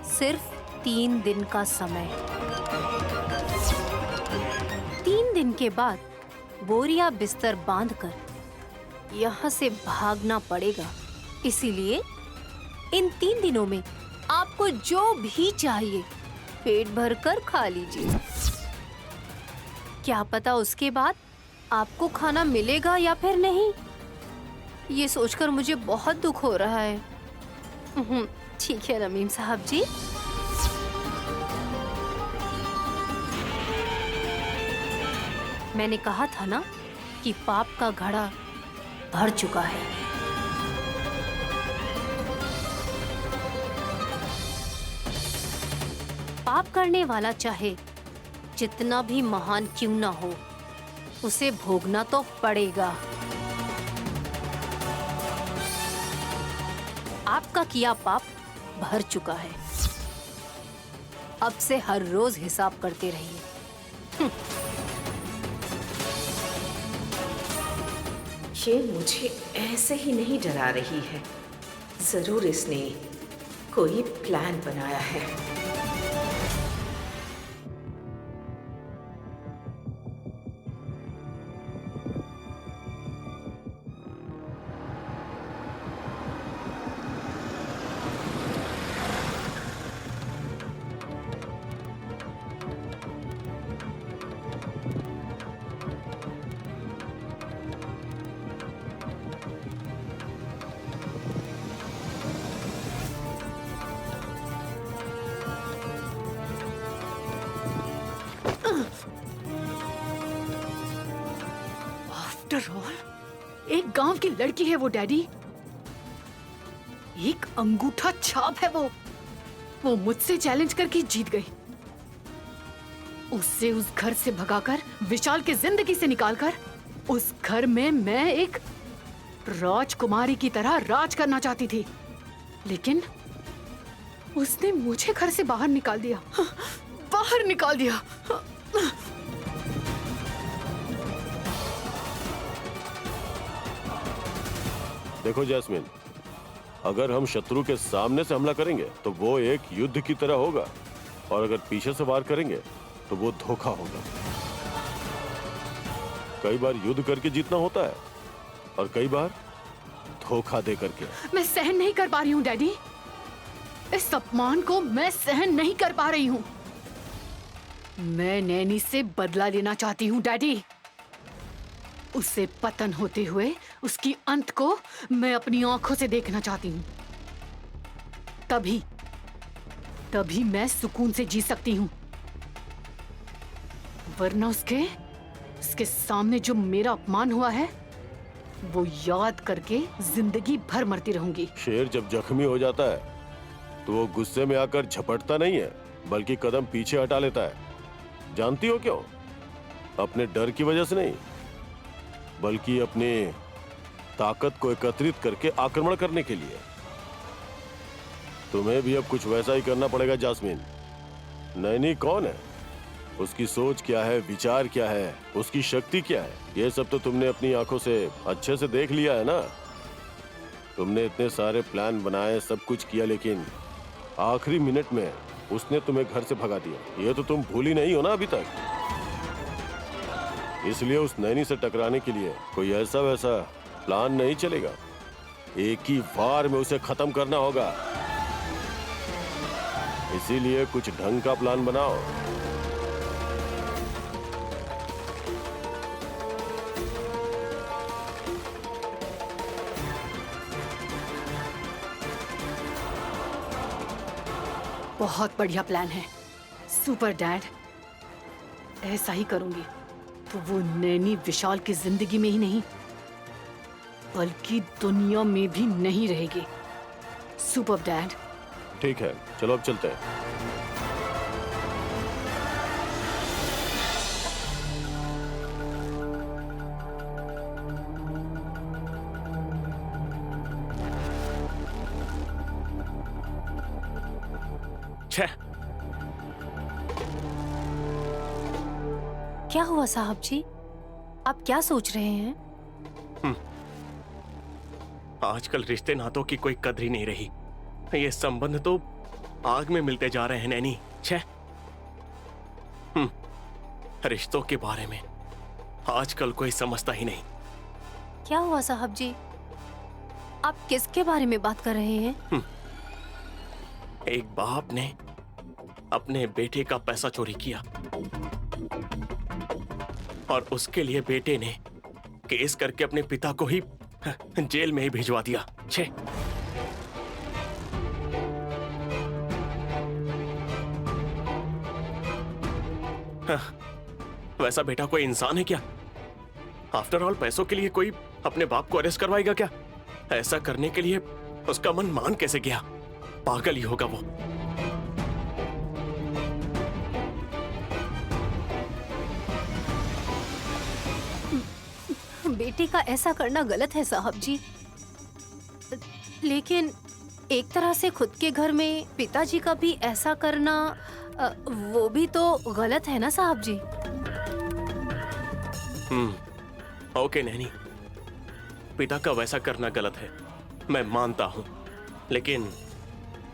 सिर्फ 3 दिन का समय। 3 दिन के बाद बोरिया बिस्तर बांधकर यहाँ से भागना पड़ेगा। इसीलिए इन 3 दिनों में आपको जो भी चाहिए पेट भरकर खा लीजिए। क्या पता उसके बाद आपको खाना मिलेगा या फिर नहीं, ये सोचकर मुझे बहुत दुख हो रहा है। ठीक है रमीम साहब जी। मैंने कहा था ना कि पाप का घड़ा भर चुका है। पाप करने वाला चाहे जितना भी महान क्यों ना हो, उसे भोगना तो पड़ेगा। आपका किया पाप भर चुका है, अब से हर रोज हिसाब करते रहिए। ये मुझे ऐसे ही नहीं डरा रही है, जरूर इसने कोई प्लान बनाया है। आफ्टर ऑल एक गांव की लड़की है वो डैडी। एक अंगूठा छाप है वो मुझसे चैलेंज करके जीत गई। उससे उस घर से भगाकर, विशाल की जिंदगी से निकालकर, उस घर में मैं एक राजकुमारी की तरह राज करना चाहती थी, लेकिन उसने मुझे घर से बाहर निकाल दिया, बाहर निकाल दिया। देखो जैस्मिन, अगर हम शत्रु के सामने से हमला करेंगे तो वो एक युद्ध की तरह होगा, और अगर पीछे से वार करेंगे तो वो धोखा होगा। कई बार युद्ध करके जीतना होता है और कई बार धोखा दे करके। मैं सहन नहीं कर पा रही हूँ डैडी, इस अपमान को मैं सहन नहीं कर पा रही हूँ। मैं नैनी से बदला लेना चाहती हूँ डैडी। उसे पतन होते हुए उसकी अंत को मैं अपनी आंखों से देखना चाहती हूँ। तभी मैं सुकून से जी सकती हूँ, वरना उसके सामने जो मेरा अपमान हुआ है वो याद करके जिंदगी भर मरती रहूंगी। शेर जब जख्मी हो जाता है तो वो गुस्से में आकर झपटता नहीं है, बल्कि कदम पीछे हटा लेता है। जानती हो क्यों? अपने डर की वजह से नहीं, बल्कि अपनी ताकत को एकत्रित करके आक्रमण करने के लिए। तुम्हें भी अब कुछ वैसा ही करना पड़ेगा जास्मिन। नैनी कौन है, उसकी सोच क्या है, विचार क्या है, उसकी शक्ति क्या है, ये सब तो तुमने अपनी आंखों से अच्छे से देख लिया है ना। तुमने इतने सारे प्लान बनाए, सब कुछ किया, लेकिन आखिरी मिनट में उसने तुम्हें घर से भगा दिया। ये तो तुम भूली नहीं हो ना अभी तक। इसलिए उस नैनी से टकराने के लिए कोई ऐसा वैसा प्लान नहीं चलेगा, एक ही वार में उसे खत्म करना होगा। इसीलिए कुछ ढंग का प्लान बनाओ। बहुत बढ़िया प्लान है सुपर डैड, ऐसा ही करूंगी तो वो नैनी विशाल की जिंदगी में ही नहीं बल्कि दुनिया में भी नहीं रहेगी। Super dad. ठीक है, चलो अब चलते हैं। क्या हुआ साहब जी, आप क्या सोच रहे हैं? आजकल रिश्ते नातों की कोई कदर ही नहीं रही। ये संबंध तो आग में मिलते जा रहे हैं नैनी। छह रिश्तों के बारे में आजकल कोई समझता ही नहीं। क्या हुआ साहब जी, आप किसके बारे में बात कर रहे हैं? एक बाप ने अपने बेटे का पैसा चोरी किया और उसके लिए बेटे ने केस करके अपने पिता को ही जेल में ही भिजवा दिया। वैसा बेटा कोई इंसान है क्या? आफ्टर ऑल पैसों के लिए कोई अपने बाप को अरेस्ट करवाएगा क्या? ऐसा करने के लिए उसका मन मान कैसे गया? पागल ही होगा वो। बेटे का ऐसा करना गलत है साहब जी, लेकिन एक तरह से खुद के घर में पिताजी का भी ऐसा करना वो भी तो गलत है ना साहब जी। ओके नैनी, पिता का वैसा करना गलत है, मैं मानता हूँ, लेकिन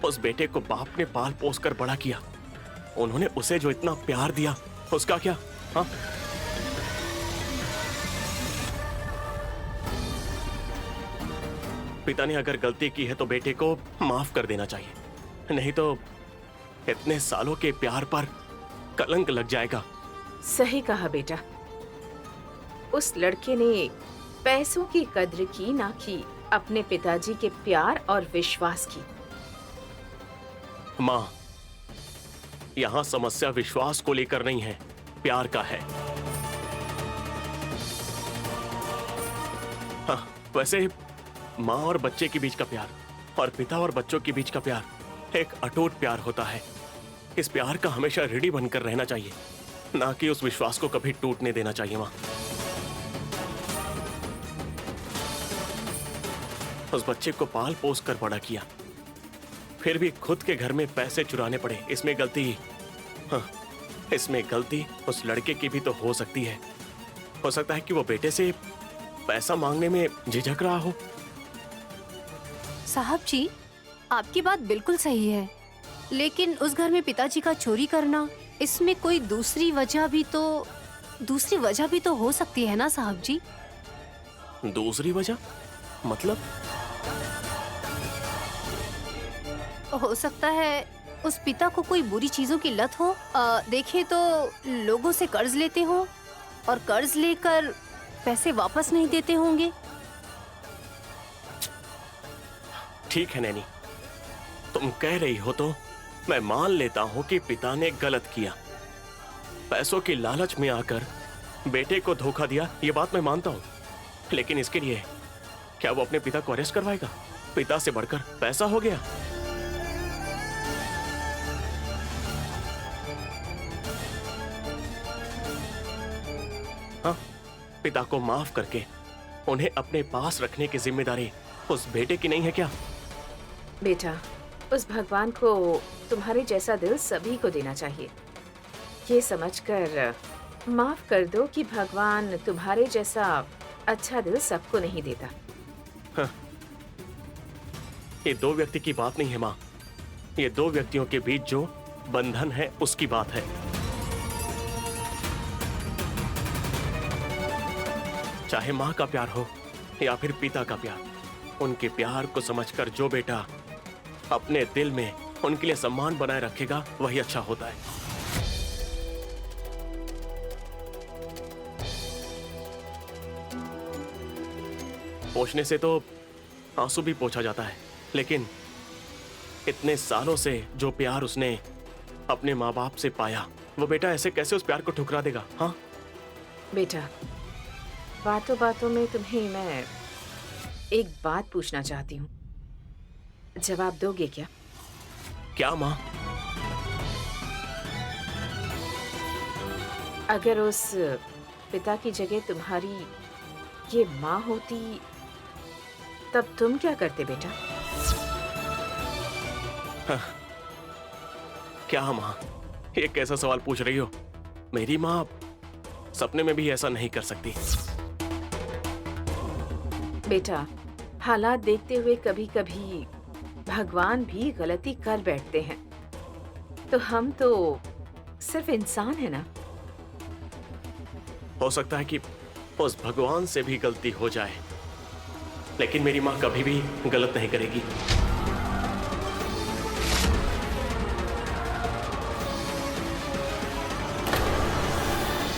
उस बेटे को बाप ने पाल पोस कर बड़ा किया। उन्होंने उसे जो इतना प्यार दिया, उसका क्या? हाँ, पिता ने अगर गलती की है तो बेटे को माफ कर देना चाहिए, नहीं तो इतने सालों के प्यार पर कलंक लग जाएगा। सही कहा बेटा, उस लड़के ने पैसों की कद्र की, ना कि अपने पिताजी के प्यार और विश्वास की। माँ, यहाँ समस्या विश्वास को लेकर नहीं है, प्यार का है। हाँ, वैसे माँ और बच्चे के बीच का प्यार और पिता और बच्चों के बीच का प्यार एक अटूट प्यार होता है। इस प्यार का हमेशा ऋणी बनकर रहना चाहिए, ना कि उस विश्वास को कभी टूटने देना चाहिए। माँ, उस बच्चे को पाल पोस कर बड़ा किया, फिर भी खुद के घर में पैसे चुराने पड़े। इसमें गलती उस लड़के की भी तो हो सकती है। हो सकता है कि वो बेटे से पैसा मांगने में झिझक रहा हो। साहब जी, आपकी बात बिल्कुल सही है, लेकिन उस घर में पिताजी का चोरी करना, इसमें कोई दूसरी वजह भी तो हो सकती है ना साहब जी? दूसरी वजह मतलब? हो सकता है उस पिता को कोई बुरी चीजों की लत हो। देखिए तो लोगों से कर्ज लेते हो और कर्ज लेकर पैसे वापस नहीं देते होंगे। ठीक है नैनी, तुम कह रही हो तो मैं मान लेता हूं कि पिता ने गलत किया। पैसों की लालच में आकर बेटे को धोखा दिया, ये बात मैं मानता हूं। लेकिन इसके लिए क्या वो अपने पिता को अरेस्ट करवाएगा? पिता से बढ़कर पैसा हो गया। हाँ, पिता को माफ करके उन्हें अपने पास रखने की जिम्मेदारी उस बेटे की नहीं है क्या? बेटा, उस भगवान को तुम्हारे जैसा दिल सभी को देना चाहिए। ये समझकर माफ कर दो कि भगवान तुम्हारे जैसा अच्छा दिल सबको नहीं देता। हाँ, ये दो व्यक्ति की बात नहीं है माँ, ये दो व्यक्तियों के बीच जो बंधन है उसकी बात है। चाहे माँ का प्यार हो या फिर पिता का प्यार, उनके प्यार को समझकर जो बेटा अपने दिल में उनके लिए सम्मान बनाए रखेगा वही अच्छा होता है। पोछने से तो आंसू भी पोंछा जाता है, लेकिन इतने सालों से जो प्यार उसने अपने माँ बाप से पाया, वो बेटा ऐसे कैसे उस प्यार को ठुकरा देगा? हाँ बेटा, बातों बातों में तुम्हें मैं एक बात पूछना चाहती हूँ, जवाब दोगे क्या? क्या माँ? अगर उस पिता की जगह तुम्हारी ये माँ होती, तब तुम क्या करते बेटा? हाँ, क्या माँ, ये कैसा सवाल पूछ रही हो? मेरी माँ सपने में भी ऐसा नहीं कर सकती। बेटा, हालात देखते हुए कभी कभी भगवान भी गलती कर बैठते हैं, तो हम तो सिर्फ इंसान है ना। हो सकता है कि उस भगवान से भी गलती हो जाए, लेकिन मेरी माँ कभी भी गलत नहीं करेगी।